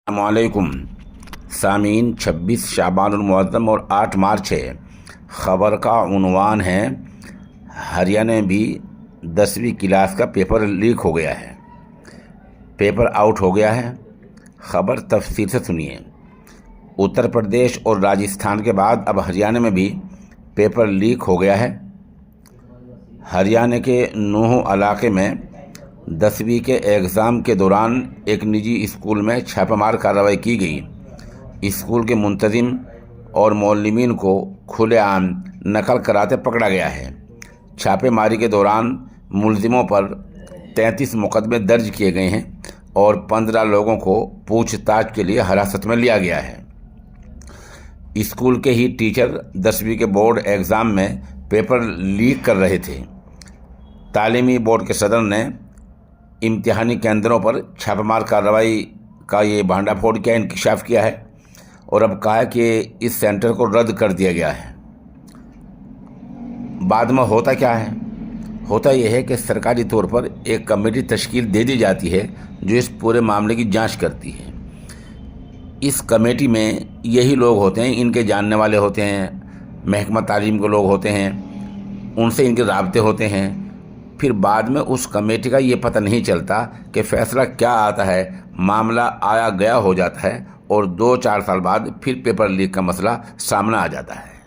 अस्सलामुअलैकुम सामीन। 26 शाबान मुअज़्ज़म और 8 मार्च है। ख़बर का उन्वान है हरियाणा में भी 10वीं क्लास का पेपर लीक हो गया है, पेपर आउट हो गया है। ख़बर तफसील से सुनिए। उत्तर प्रदेश और राजस्थान के बाद अब हरियाणा में भी पेपर लीक हो गया है। हरियाणा के नूह इलाके में 10वीं के एग्ज़ाम के दौरान एक निजी स्कूल में छापामार कार्रवाई की गई। स्कूल के मुंतज़िम और मौलमीन को खुलेआम नकल कराते पकड़ा गया है। छापेमारी के दौरान मुलजिमों पर 33 मुकदमे दर्ज किए गए हैं और 15 लोगों को पूछताछ के लिए हिरासत में लिया गया है। स्कूल के ही टीचर 10वीं के बोर्ड एग्ज़ाम में पेपर लीक कर रहे थे। तालीमी बोर्ड के सदर ने इम्तिहानी केंद्रों पर छापामार कार्रवाई का ये भांडाफोड़ किया, इंकशाफ किया है और अब कहा है कि इस सेंटर को रद्द कर दिया गया है। बाद में होता क्या है? होता यह है कि सरकारी तौर पर एक कमेटी तश्कील दे दी जाती है जो इस पूरे मामले की जांच करती है। इस कमेटी में यही लोग होते हैं, इनके जानने वाले होते हैं, महकमा तालीम के लोग होते हैं, उनसे इनके राब्ते होते हैं। फिर बाद में उस कमेटी का ये पता नहीं चलता कि फ़ैसला क्या आता है, मामला आया गया हो जाता है और 2-4 साल बाद फिर पेपर लीक का मसला सामने आ जाता है।